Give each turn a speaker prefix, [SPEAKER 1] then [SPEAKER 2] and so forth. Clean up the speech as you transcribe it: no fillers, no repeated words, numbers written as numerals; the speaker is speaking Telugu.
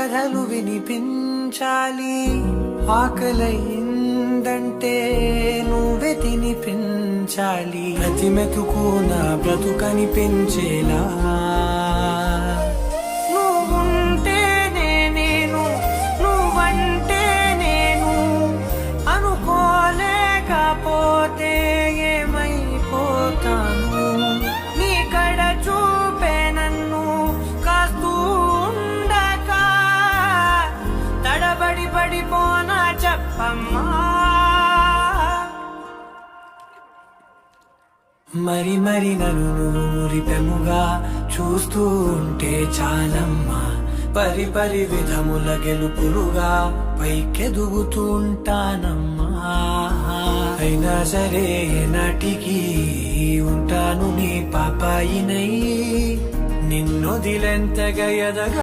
[SPEAKER 1] కథలు వినిపించాలి, ఆకలైందంటే నువ్వే తినిపించాలి, ప్రతి మెతుకు నా బ్రతుకని పెంచేలా. నువ్వుంటేనే నేను, నువ్వంటే నేను, అనుకోలేకపోతే ఏమైపోతాను. నీ కడ చూపే నన్ను కాస్తూ ఉండక తడబడి పడిపోనా చెప్పమ్మా. మరి మరి నన్ను మురిపెముగా చూస్తూ ఉంటే చాలమ్మా, పరి పరి విధముల గెలుపులుగా పైకెదుగుతూ ఉంటానమ్మా. అయినా సరే నాటికి ఉంటాను నీ పాపాయినై, నిన్నొదిలెంతగా ఎదగ